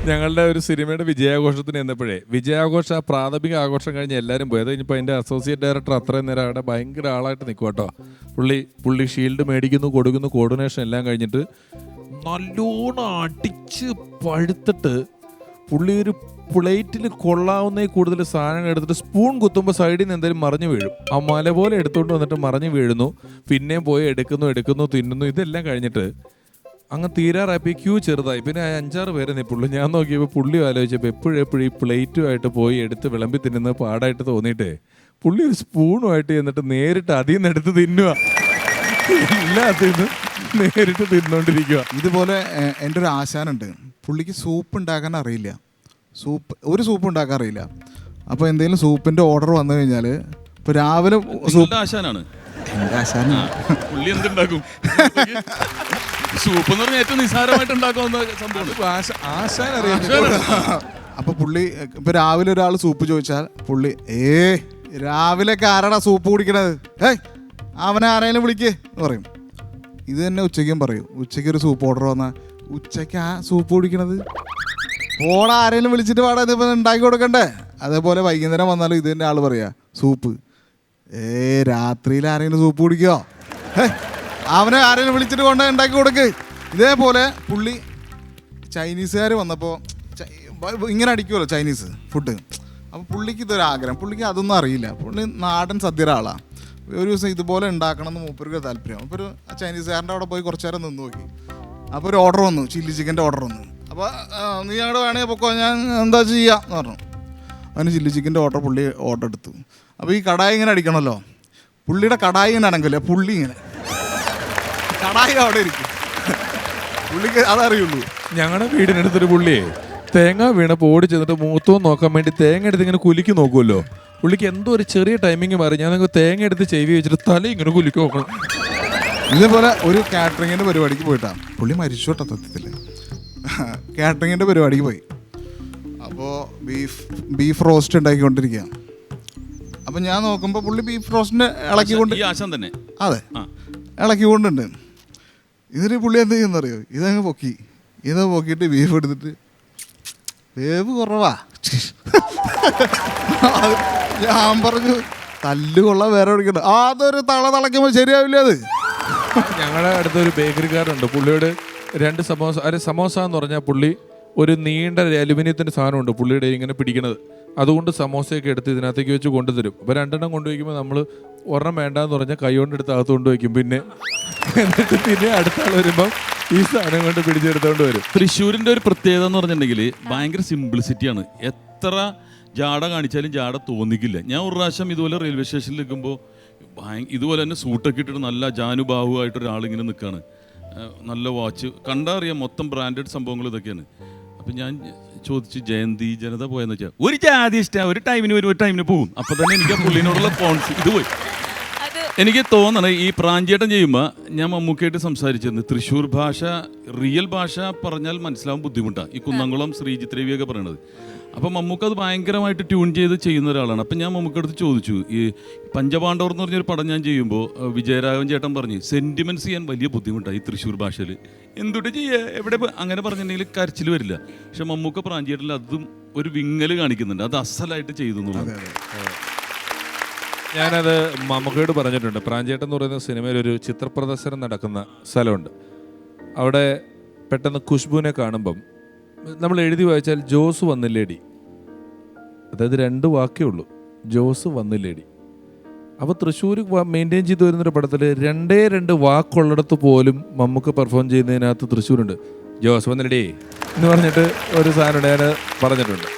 ഞങ്ങളുടെ ഒരു സിനിമയുടെ വിജയാഘോഷത്തിന് ചെന്നപ്പോഴേ വിജയാഘോഷം ആ പ്രാഥമിക ആഘോഷം കഴിഞ്ഞ് എല്ലാവരും പോയി. അത് കഴിഞ്ഞപ്പോൾ അതിൻ്റെ അസോസിയേറ്റ് ഡയറക്ടർ അത്രയും നേരം അവിടെ ഭയങ്കര ആളായിട്ട് നിൽക്കും കേട്ടോ. പുള്ളി ഷീൽഡ് മേടിക്കുന്നു, കൊടുക്കുന്നു, കോർഡിനേഷൻ എല്ലാം കഴിഞ്ഞിട്ട് നല്ലോണം അടിച്ച് പഴുത്തിട്ട് പുള്ളി ഒരു പ്ലേറ്റിൽ കൊള്ളാവുന്ന കൂടുതൽ സാധനങ്ങൾ എടുത്തിട്ട് സ്പൂൺ കുത്തുമ്പോൾ സൈഡിൽ നിന്ന് എന്തെങ്കിലും മറിഞ്ഞു വീഴും. ആ മല പോലെ എടുത്തുകൊണ്ട് വന്നിട്ട് മറിഞ്ഞു വീഴുന്നു. പിന്നെയും പോയി എടുക്കുന്നു, തിന്നുന്നു. ഇതെല്ലാം കഴിഞ്ഞിട്ട് അങ്ങ് തീരാറായപ്പോൾ ഈ ക്യൂ ചെറുതായി. പിന്നെ 5-6 പേരെ നിൽപ്പുള്ളൂ. ഞാൻ നോക്കിയപ്പോൾ പുള്ളി ആലോചിച്ചപ്പോൾ എപ്പോഴും ഈ പ്ലേറ്റുമായിട്ട് പോയി എടുത്ത് വിളമ്പി തിന്നുന്നത് പാടായിട്ട് തോന്നിയിട്ടേ പുള്ളി ഒരു സ്പൂണുമായിട്ട് ചെന്നിട്ട് നേരിട്ട് അതിൽ നിന്ന് എടുത്ത് തിന്നുക. എല്ലാത്തിനും നേരിട്ട് തിന്നോണ്ടിരിക്കുക. ഇതുപോലെ എൻ്റെ ഒരു ആശാനുണ്ട്. പുള്ളിക്ക് സൂപ്പ് ഉണ്ടാക്കാൻ അറിയില്ല. ഒരു സൂപ്പ് ഉണ്ടാക്കാൻ അറിയില്ല. അപ്പോൾ എന്തെങ്കിലും സൂപ്പിൻ്റെ ഓർഡർ വന്നു കഴിഞ്ഞാൽ ഇപ്പോൾ രാവിലെ സൂപ്പ് ആശാനാണ് എൻ്റെ ആശാനാണ്. പുള്ളി എന്തുണ്ടാക്കും? സൂപ്പ് എന്ന് പറഞ്ഞാൽ ഏറ്റവും നിസ്സാരമായിട്ട് ഉണ്ടാക്കാവുന്ന സംഭവം. ആശാൻ അറിയാം. അപ്പോൾ പുള്ളി ഇപ്പോൾ രാവിലെ ഒരാൾ സൂപ്പ് ചോദിച്ചാൽ പുള്ളി രാവിലെയൊക്കെ ആരാടാ സൂപ്പ് കുടിക്കണത്? അവനെ ആരെങ്കിലും വിളിക്കേ എന്ന് പറയും. ഇത് തന്നെ ഉച്ചയ്ക്കും പറയും. ഉച്ചയ്ക്ക് ഒരു സൂപ്പ് ഓർഡർ വന്നാൽ ഉച്ചയ്ക്ക് ആ സൂപ്പ് കുടിക്കണത് ഓടാ ആരെങ്കിലും വിളിച്ചിട്ട് പാടാ ഇതിപ്പോൾ ഉണ്ടാക്കി കൊടുക്കണ്ടേ? അതേപോലെ വൈകുന്നേരം വന്നാലും ഇത് തന്നെ ആൾ പറയാ സൂപ്പ്. രാത്രിയിൽ ആരെങ്കിലും സൂപ്പ് കുടിക്കുമോ? അവനെ ആരെങ്കിലും വിളിച്ചിട്ട് കൊണ്ട് ഉണ്ടാക്കി കൊടുക്ക്. ഇതേപോലെ പുള്ളി ചൈനീസുകാർ വന്നപ്പോൾ ഇങ്ങനെ അടിക്കുമല്ലോ ചൈനീസ് ഫുഡ്. അപ്പോൾ പുള്ളിക്ക് ഇതൊരാഗ്രഹം. പുള്ളിക്ക് അതൊന്നും അറിയില്ല. പുള്ളി നാടൻ സദ്യയുടെ ആളാണ്. ഒരു ദിവസം ഇതുപോലെ ഉണ്ടാക്കണം എന്ന് മൂപ്പർക്ക് താല്പര്യം. അപ്പോൾ ഒരു ചൈനീസുകാരൻ്റെ അവിടെ പോയി കുറച്ച് നേരം നിന്ന് നോക്കി. അപ്പോൾ ഒരു ഓർഡർ വന്നു, ചില്ലി ചിക്കൻ്റെ ഓർഡർ വന്നു. അപ്പോൾ നീ ഞങ്ങളുടെ വേണമെങ്കിൽ പൊക്കോ, ഞാൻ എന്താ ചെയ്യുക എന്ന് പറഞ്ഞു. അതിന് ചില്ലി ചിക്കൻ്റെ പുള്ളി ഓർഡർ എടുത്തു. അപ്പോൾ ഈ കടായി ഇങ്ങനെ അടിക്കണമല്ലോ. പുള്ളിയുടെ കടായി ഇങ്ങനെ അടങ്ങില്ല. പുള്ളി ഇങ്ങനെ കടായി അവിടെ ഇരിക്കും. പുള്ളിക്ക് അതറിയുള്ളൂ. ഞങ്ങളുടെ വീടിനടുത്തൊരു പുള്ളിയെ തേങ്ങ വീണപ്പോൾ ഓടി ചെന്നിട്ട് മൂത്തവും നോക്കാൻ വേണ്ടി തേങ്ങ എടുത്ത് ഇങ്ങനെ കുലുക്കി നോക്കുമല്ലോ. പുള്ളിക്ക് എന്തോ ഒരു ചെറിയ ടൈമിങ് മാറി. ഞാൻ തേങ്ങ എടുത്ത് ചെവി വെച്ചിട്ട് തല ഇങ്ങനെ കുലുക്കി നോക്കണം. ഇതേപോലെ ഒരു കാറ്ററിങ്ങിൻ്റെ പരിപാടിക്ക് പോയിട്ടാണ്. പുള്ളി മരിച്ചു കേട്ടോ സത്യത്തിൽ. കാറ്ററിങ്ങിൻ്റെ പരിപാടിക്ക് പോയി. അപ്പോൾ ബീഫ് റോസ്റ്റ് ഉണ്ടാക്കിക്കൊണ്ടിരിക്കുക. അപ്പം ഞാൻ നോക്കുമ്പോൾ പുള്ളി ബീഫ് റോസ്റ്റിൻ്റെ ഇളക്കിക്കൊണ്ട് തന്നെ അതെ ഇളക്കിക്കൊണ്ടുണ്ട്. ഇതിന് പുള്ളി എന്ത് ചെയ്യുന്നറിയോ? ഇതങ്ങ് ഇത് പൊക്കിയിട്ട് ബീഫ് എടുത്തിട്ട് വേവ് കുറവാ. ഞാൻ പറഞ്ഞു തല്ലുകൊള്ള വേറെ വിളിക്കണ്ട. അതൊരു തിളയ്ക്കുമ്പോൾ ശരിയാവില്ല അത്. ഞങ്ങളുടെ അടുത്തൊരു ബേക്കറിക്കാരുണ്ട്. പുള്ളിയോട് 2 സമോസ സമോസ എന്ന് പറഞ്ഞാൽ പുള്ളി ഒരു നീണ്ട അലുമിനിയത്തിൻ്റെ സാധനമുണ്ട് പുള്ളിയുടെ ഇങ്ങനെ പിടിക്കണത്. അതുകൊണ്ട് സമോസയൊക്കെ എടുത്ത് ഇതിനകത്തേക്ക് വെച്ച് കൊണ്ടുതരും. അപ്പോൾ 2 കൊണ്ടുവയ്ക്കുമ്പോൾ നമ്മൾ ഒരെണ്ണം വേണ്ടാന്ന് പറഞ്ഞാൽ കൈ കൊണ്ട് എടുത്ത് അകത്ത് കൊണ്ടുവയ്ക്കും. എന്നിട്ട് പിന്നെ അടുത്ത ആൾ വരുമ്പം ഈ സാധനം കൊണ്ട് പിടിച്ചെടുത്തോണ്ട് വരും. തൃശ്ശൂരിൻ്റെ ഒരു പ്രത്യേകത എന്ന് പറഞ്ഞിട്ടുണ്ടെങ്കിൽ ഭയങ്കര സിംപ്ലിസിറ്റിയാണ്. എത്ര ജാട കാണിച്ചാലും ജാട തോന്നിക്കില്ല. ഞാൻ ഒരു പ്രാവശ്യം ഇതുപോലെ റെയിൽവേ സ്റ്റേഷനിൽ നിൽക്കുമ്പോൾ ഇതുപോലെ തന്നെ സൂട്ടൊക്കെ ഇട്ടിട്ട് നല്ല ജാനുബാഹുവായിട്ടൊരാളിങ്ങനെ നിൽക്കുകയാണ്. നല്ല വാച്ച് കണ്ടാൽ അറിയാം മൊത്തം ബ്രാൻഡഡ് സംഭവങ്ങൾ ഇതൊക്കെയാണ്. അപ്പം ഞാൻ ചോദിച്ചു ജയന്തി ജനത പോയെന്ന് വെച്ചാൽ ഒരു ജാതി ഇഷ്ടമാണ്, ഒരു ടൈമിന് വരും, ഒരു ടൈമിന് പോകും. അപ്പം തന്നെ എനിക്ക് ആ പുള്ളിനോടുള്ള പോൺസ് ഇത് പോയി. എനിക്ക് തോന്നണേ ഈ പ്രാഞ്ചേട്ടൻ ചെയ്യുമ്പോൾ ഞാൻ മമ്മൂക്കയായിട്ട് സംസാരിച്ചിരുന്നു. തൃശ്ശൂർ ഭാഷ റിയൽ ഭാഷ പറഞ്ഞാൽ മനസ്സിലാവാൻ ബുദ്ധിമുട്ടാണ്. ഈ കുന്നംകുളം ശ്രീജിത്ത് രവിയൊക്കെ പറയണത്. അപ്പം മമ്മൂക്ക അത് ഭയങ്കരമായിട്ട് ട്യൂൺ ചെയ്ത് ചെയ്യുന്ന ഒരാളാണ്. അപ്പം ഞാൻ മമ്മൂക്കടുത്ത് ചോദിച്ചു, ഈ പഞ്ചപാണ്ഡവർ എന്ന് പറഞ്ഞൊരു പടം ഞാൻ ചെയ്യുമ്പോൾ വിജയരാഘവൻ ചേട്ടൻ പറഞ്ഞു സെൻറ്റിമെൻറ്റ്സ് ചെയ്യാൻ വലിയ ബുദ്ധിമുട്ടാണ് ഈ തൃശ്ശൂർ ഭാഷയിൽ. എന്തുട്ട് ചെയ്യുക എവിടെ അങ്ങനെ പറഞ്ഞിട്ടുണ്ടെങ്കിൽ കരച്ചിൽ വരില്ല. പക്ഷെ മമ്മൂക്ക പ്രാഞ്ചേട്ടനിൽ അതും ഒരു വിങ്ങൽ കാണിക്കുന്നുണ്ട്. അത് അസലായിട്ട് ചെയ്തു എന്നുള്ളത്. ഞാനത് മമ്മൂക്കയോട് പറഞ്ഞിട്ടുണ്ട്. പ്രാഞ്ചേട്ടൻ എന്ന് പറയുന്ന സിനിമയിൽ ഒരു ചിത്രപ്രദർശനം നടക്കുന്ന സ്ഥലമുണ്ട്. അവിടെ പെട്ടെന്ന് ഖുശ്ബുവിനെ കാണുമ്പം നമ്മൾ എഴുതി വായിച്ചാൽ ജോസ് വന്നില്ലേടി, അതായത് 2 വാക്കേ ഉള്ളൂ, ജോസ് വന്നില്ലേടി. അപ്പോൾ തൃശ്ശൂർ മെയിൻറ്റെയിൻ ചെയ്തു വരുന്നൊരു പടത്തിൽ 2 വാക്കുള്ളിടത്ത് പോലും മമ്മൂക്ക പെർഫോം ചെയ്യുന്നതിനകത്ത് തൃശ്ശൂരുണ്ട്. ജോസ് വന്നില്ലേടി എന്ന് പറഞ്ഞിട്ട് ഒരു സാധനം ഞാൻ പറഞ്ഞിട്ടുണ്ട്.